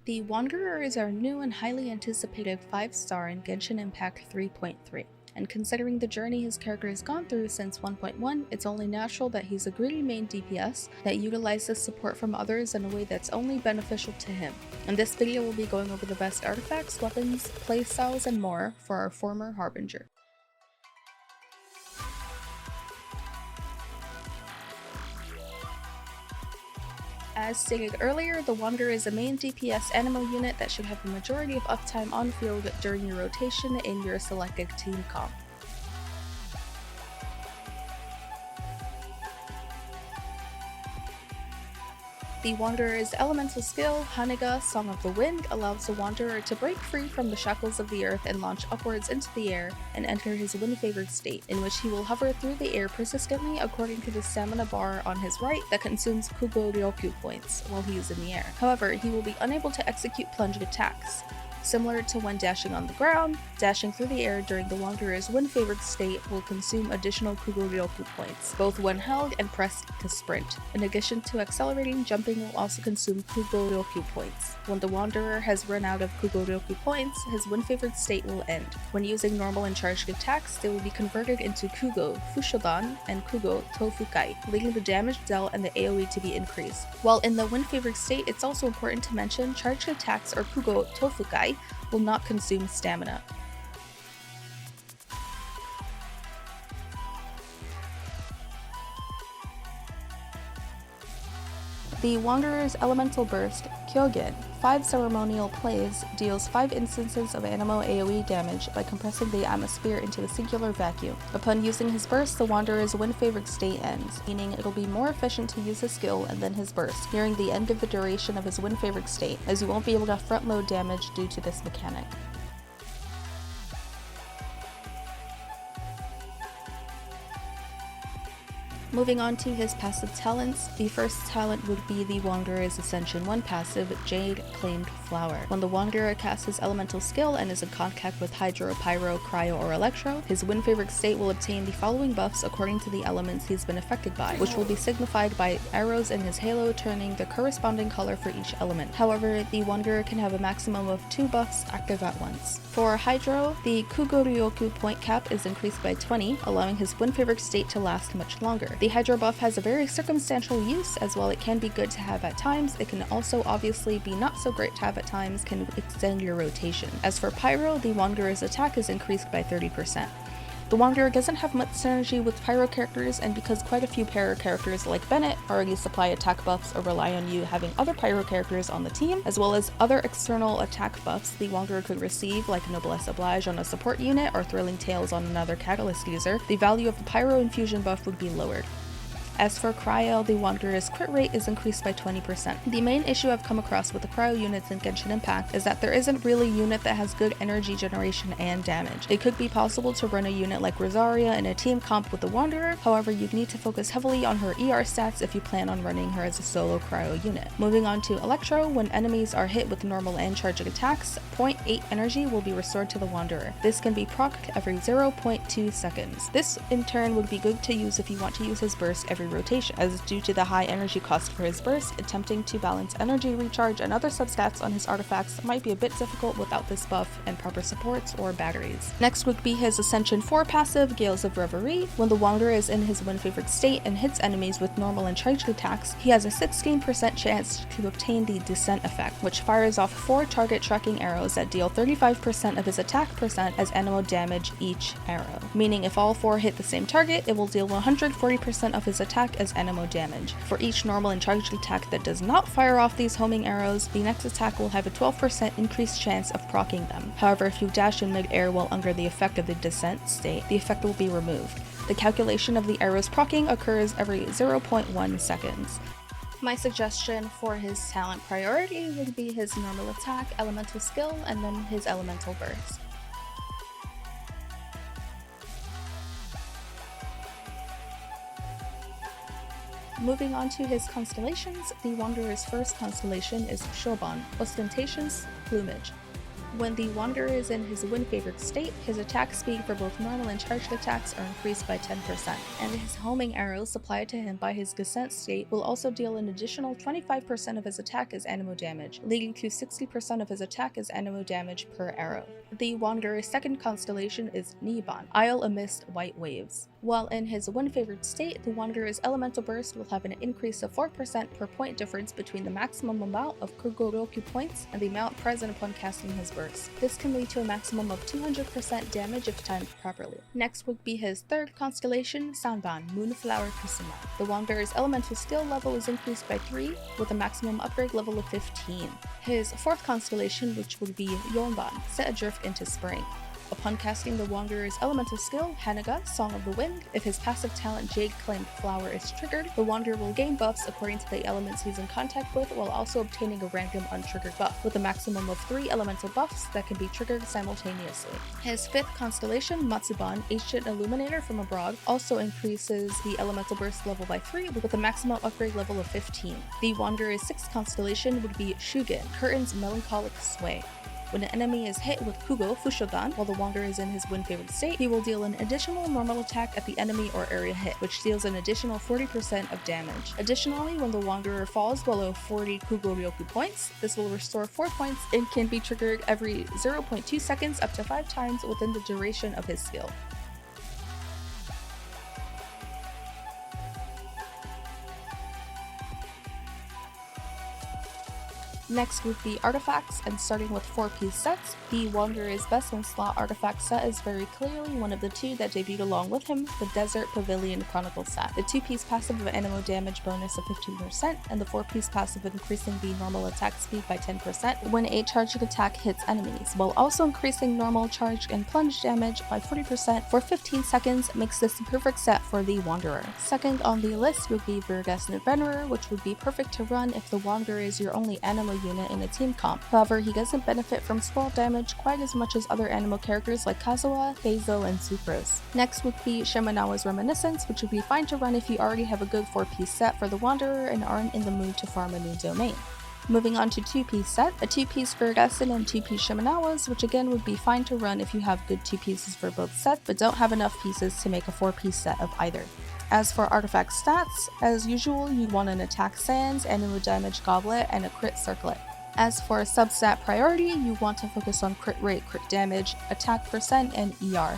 The Wanderer is our new and highly anticipated 5-star in Genshin Impact 3.3, and considering the journey his character has gone through since 1.1, it's only natural that he's a greedy main DPS that utilizes support from others in a way that's only beneficial to him. In this video we'll be going over the best artifacts, weapons, playstyles, and more for our former Harbinger. As stated earlier, the Wanderer is a main DPS Anemo unit that should have the majority of uptime on field during your rotation in your selected team comp. The Wanderer's elemental skill, Haniga, Song of the Wind, allows the Wanderer to break free from the shackles of the earth and launch upwards into the air and enter his wind-favored state, in which he will hover through the air persistently according to the stamina bar on his right that consumes Kugo Ryoku points while he is in the air. However, he will be unable to execute plunged attacks. Similar to when dashing on the ground, dashing through the air during the Wanderer's wind-favored state will consume additional Kugo Ryoku points, both when held and pressed to sprint. In addition to accelerating, jumping will also consume Kugo Ryoku points. When the Wanderer has run out of Kugo Ryoku points, his wind-favored state will end. When using normal and charged attacks, they will be converted into Kugo Fushodan and Kugo Tofukai, leading the damage dealt and the AoE to be increased. While in the wind-favored state, it's also important to mention charged attacks or Kugo Tofukai will not consume stamina. The Wanderer's Elemental Burst, Kyogen, 5 ceremonial plays, deals 5 instances of Anemo AoE damage by compressing the atmosphere into a singular vacuum. Upon using his burst, the Wanderer's wind-favored state ends, meaning it'll be more efficient to use his skill and then his burst, nearing the end of the duration of his wind-favored state, as you won't be able to front-load damage due to this mechanic. Moving on to his passive talents, the first talent would be the Wanderer's Ascension 1 passive, Jade Claimed Flower. When the Wanderer casts his elemental skill and is in contact with Hydro, Pyro, Cryo, or Electro, his wind-favored state will obtain the following buffs according to the elements he's been affected by, which will be signified by arrows in his halo turning the corresponding color for each element. However, the Wanderer can have a maximum of 2 buffs active at once. For Hydro, the Kugo Ryoku point cap is increased by 20, allowing his wind-favored state to last much longer. The Hydro buff has a very circumstantial use, as while it can be good to have at times, it can also obviously be not so great to have at times, can extend your rotation. As for Pyro, the Wanderer's attack is increased by 30%. The Wanderer doesn't have much synergy with Pyro characters, and because quite a few Pyro characters like Bennett already supply attack buffs or rely on you having other Pyro characters on the team, as well as other external attack buffs the Wanderer could receive like Noblesse Oblige on a support unit or Thrilling Tales on another Catalyst user, the value of the Pyro infusion buff would be lowered. As for Cryo, the Wanderer's crit rate is increased by 20%. The main issue I've come across with the Cryo units in Genshin Impact is that there isn't really a unit that has good energy generation and damage. It could be possible to run a unit like Rosaria in a team comp with the Wanderer, however you'd need to focus heavily on her ER stats if you plan on running her as a solo Cryo unit. Moving on to Electro, when enemies are hit with normal and charging attacks, 0.8 energy will be restored to the Wanderer. This can be procced every 0.2 seconds. This in turn would be good to use if you want to use his burst every rotation, as due to the high energy cost for his burst, attempting to balance energy recharge and other substats on his artifacts might be a bit difficult without this buff and proper supports or batteries. Next would be his Ascension 4 passive, Gales of Reverie. When the Wanderer is in his wind-favored state and hits enemies with normal and charged attacks, he has a 16% chance to obtain the Descent effect, which fires off 4 target tracking arrows that deal 35% of his attack percent as Anemo damage each arrow. Meaning if all 4 hit the same target, it will deal 140% of his attack as Anemo damage. For each normal and charged attack that does not fire off these homing arrows, the next attack will have a 12% increased chance of proccing them. However, if you dash in mid-air while under the effect of the descent state, the effect will be removed. The calculation of the arrow's proccing occurs every 0.1 seconds. My suggestion for his talent priority would be his normal attack, elemental skill, and then his elemental burst. Moving on to his constellations, the Wanderer's first constellation is Shoban, Ostentatious Plumage. When the Wanderer is in his wind-favored state, his attack speed for both normal and charged attacks are increased by 10%, and his homing arrows supplied to him by his descent state will also deal an additional 25% of his attack as Anemo damage, leading to 60% of his attack as Anemo damage per arrow. The Wanderer's second constellation is Niban, Isle amidst white waves. While in his wind-favored state, the Wanderer's elemental burst will have an increase of 4% per point difference between the maximum amount of Kugoroku points and the amount present upon casting his burst. This can lead to a maximum of 200% damage if timed properly. Next would be his third constellation, Sanban, Moonflower Kusuma. The Wanderer's elemental skill level is increased by 3, with a maximum upgrade level of 15. His fourth constellation, which would be Yonban, set adrift into spring. Upon casting the Wanderer's elemental skill, Hanaga, Song of the Wind, if his passive talent Jade-claimed Flower is triggered, the Wanderer will gain buffs according to the elements he's in contact with while also obtaining a random untriggered buff, with a maximum of 3 elemental buffs that can be triggered simultaneously. His fifth constellation, Matsuban, Ancient Illuminator from Abroad, also increases the elemental burst level by 3 with a maximum upgrade level of 15. The Wanderer's sixth constellation would be Shugen, Curtain's Melancholic Sway. When an enemy is hit with Kugo Fushodan while the Wanderer is in his wind-favored state, he will deal an additional normal attack at the enemy or area hit, which deals an additional 40% of damage. Additionally, when the Wanderer falls below 40 Kugoryoku points, this will restore 4 points and can be triggered every 0.2 seconds up to 5 times within the duration of his skill. Next would be artifacts, and starting with 4-piece sets, the Wanderer's best in slot artifact set is very clearly one of the two that debuted along with him, the Desert Pavilion Chronicle set. The 2-piece passive of Anemo damage bonus of 15%, and the 4-piece passive increasing the normal attack speed by 10% when a charged attack hits enemies, while also increasing normal charge and plunge damage by 40% for 15 seconds makes this the perfect set for the Wanderer. Second on the list would be Viridescent Venerer, which would be perfect to run if the Wanderer is your only Anemo unit in a team comp. However, he doesn't benefit from scroll damage quite as much as other Anemo characters like Kazuha, Heizo, and Sucrose. Next would be Shimenawa's Reminiscence, which would be fine to run if you already have a good 4-piece set for the Wanderer and aren't in the mood to farm a new domain. Moving on to 2-piece set, a 2-piece Viridescent and 2-piece Shimenawas, which again would be fine to run if you have good 2 pieces for both sets but don't have enough pieces to make a 4-piece set of either. As for artifact stats, as usual, you'd want an attack sands, Anemo damage goblet, and a crit circlet. As for substat priority, you want to focus on crit rate, crit damage, attack percent, and ER.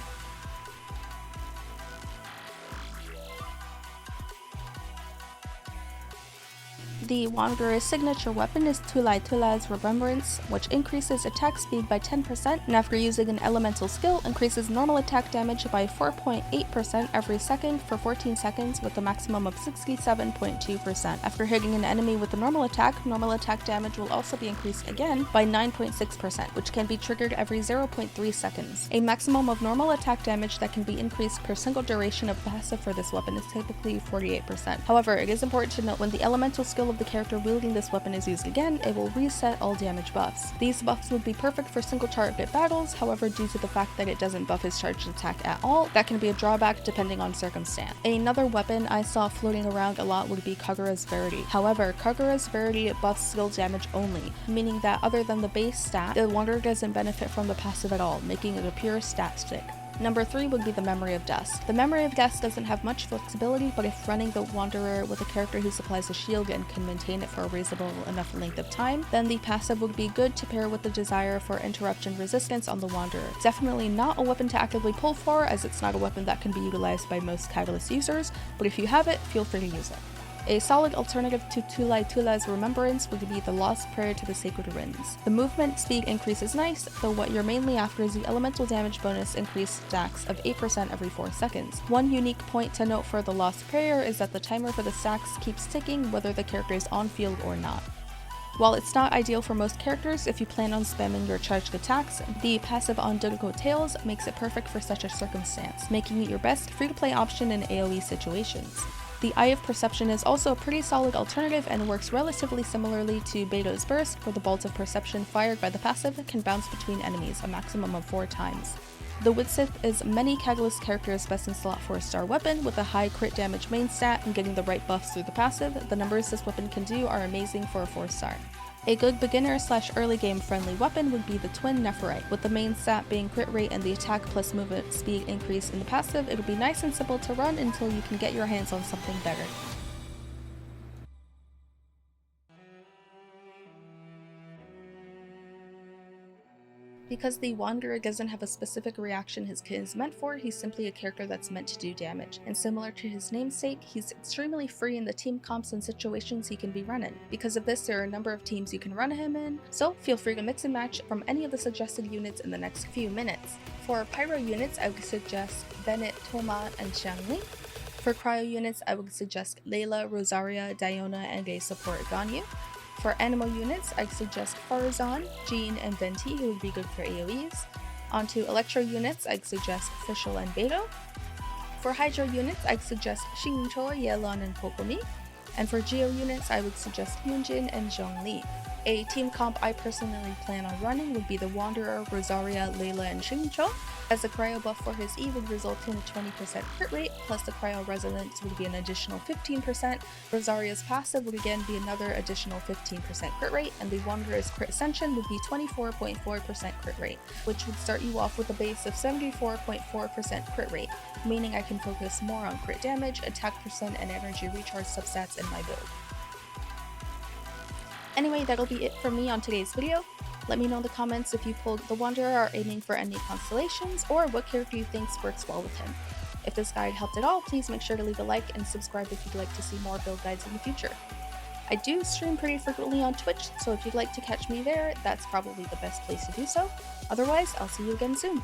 The Wanderer's signature weapon is Tulai Tulai's Remembrance, which increases attack speed by 10%, and after using an elemental skill, increases normal attack damage by 4.8% every second for 14 seconds with a maximum of 67.2%. After hitting an enemy with a normal attack damage will also be increased again by 9.6%, which can be triggered every 0.3 seconds. A maximum of normal attack damage that can be increased per single duration of passive for this weapon is typically 48%. However, it is important to note when the elemental skill of the character wielding this weapon is used again, it will reset all damage buffs. These buffs would be perfect for single target battles, however, due to the fact that it doesn't buff his charged attack at all, that can be a drawback depending on circumstance. Another weapon I saw floating around a lot would be Kagura's Verity. However, Kagura's Verity buffs skill damage only, meaning that other than the base stat, the Wanderer doesn't benefit from the passive at all, making it a pure stat stick. Number 3 would be the Memory of Dust. The Memory of Dust doesn't have much flexibility, but if running the Wanderer with a character who supplies a shield and can maintain it for a reasonable enough length of time, then the passive would be good to pair with the desire for interruption resistance on the Wanderer. Definitely not a weapon to actively pull for, as it's not a weapon that can be utilized by most Catalyst users, but if you have it, feel free to use it. A solid alternative to Tulai Tulai's Remembrance would be the Lost Prayer to the Sacred Winds. The movement speed increase is nice, though what you're mainly after is the elemental damage bonus increased stacks of 8% every 4 seconds. One unique point to note for the Lost Prayer is that the timer for the stacks keeps ticking whether the character is on field or not. While it's not ideal for most characters if you plan on spamming your charged attacks, the passive on Dodoco Tails makes it perfect for such a circumstance, making it your best free-to-play option in AoE situations. The Eye of Perception is also a pretty solid alternative and works relatively similarly to Beto's Burst, where the bolt of perception fired by the passive can bounce between enemies a maximum of 4 times. The Widsith is many Catalyst characters' best in slot 4-star weapon with a high crit damage main stat and getting the right buffs through the passive. The numbers this weapon can do are amazing for a 4-star. A good beginner / early game friendly weapon would be the Twin Nephirite. With the main stat being crit rate and the attack plus movement speed increase in the passive, it would be nice and simple to run until you can get your hands on something better. Because the Wanderer doesn't have a specific reaction his kit is meant for, he's simply a character that's meant to do damage, and similar to his namesake, he's extremely free in the team comps and situations he can be run in. Because of this, there are a number of teams you can run him in, so feel free to mix and match from any of the suggested units in the next few minutes. For Pyro units, I would suggest Bennett, Toma, and Xiangli. For Cryo units, I would suggest Layla, Rosaria, Diona, and a support Ganyu. For Anemo units, I'd suggest Farazan, Jean, and Venti, who would be good for AoEs. Onto Electro units, I'd suggest Fischl and Beidou. For Hydro units, I'd suggest Xingqiu, Yelan, and Kokomi. And for Geo units, I would suggest Yunjin and Zhongli. A team comp I personally plan on running would be the Wanderer, Rosaria, Layla, and Xingqiu, as the cryo buff for his E would result in a 20% crit rate, plus the cryo resonance would be an additional 15%, Rosaria's passive would again be another additional 15% crit rate, and the Wanderer's crit ascension would be 24.4% crit rate, which would start you off with a base of 74.4% crit rate, meaning I can focus more on crit damage, attack percent, and energy recharge substats in my build. Anyway, that'll be it from me on today's video. Let me know in the comments if you pulled the Wanderer or are aiming for any Constellations, or what character you think works well with him. If this guide helped at all, please make sure to leave a like and subscribe if you'd like to see more build guides in the future. I do stream pretty frequently on Twitch, so if you'd like to catch me there, that's probably the best place to do so. Otherwise, I'll see you again soon.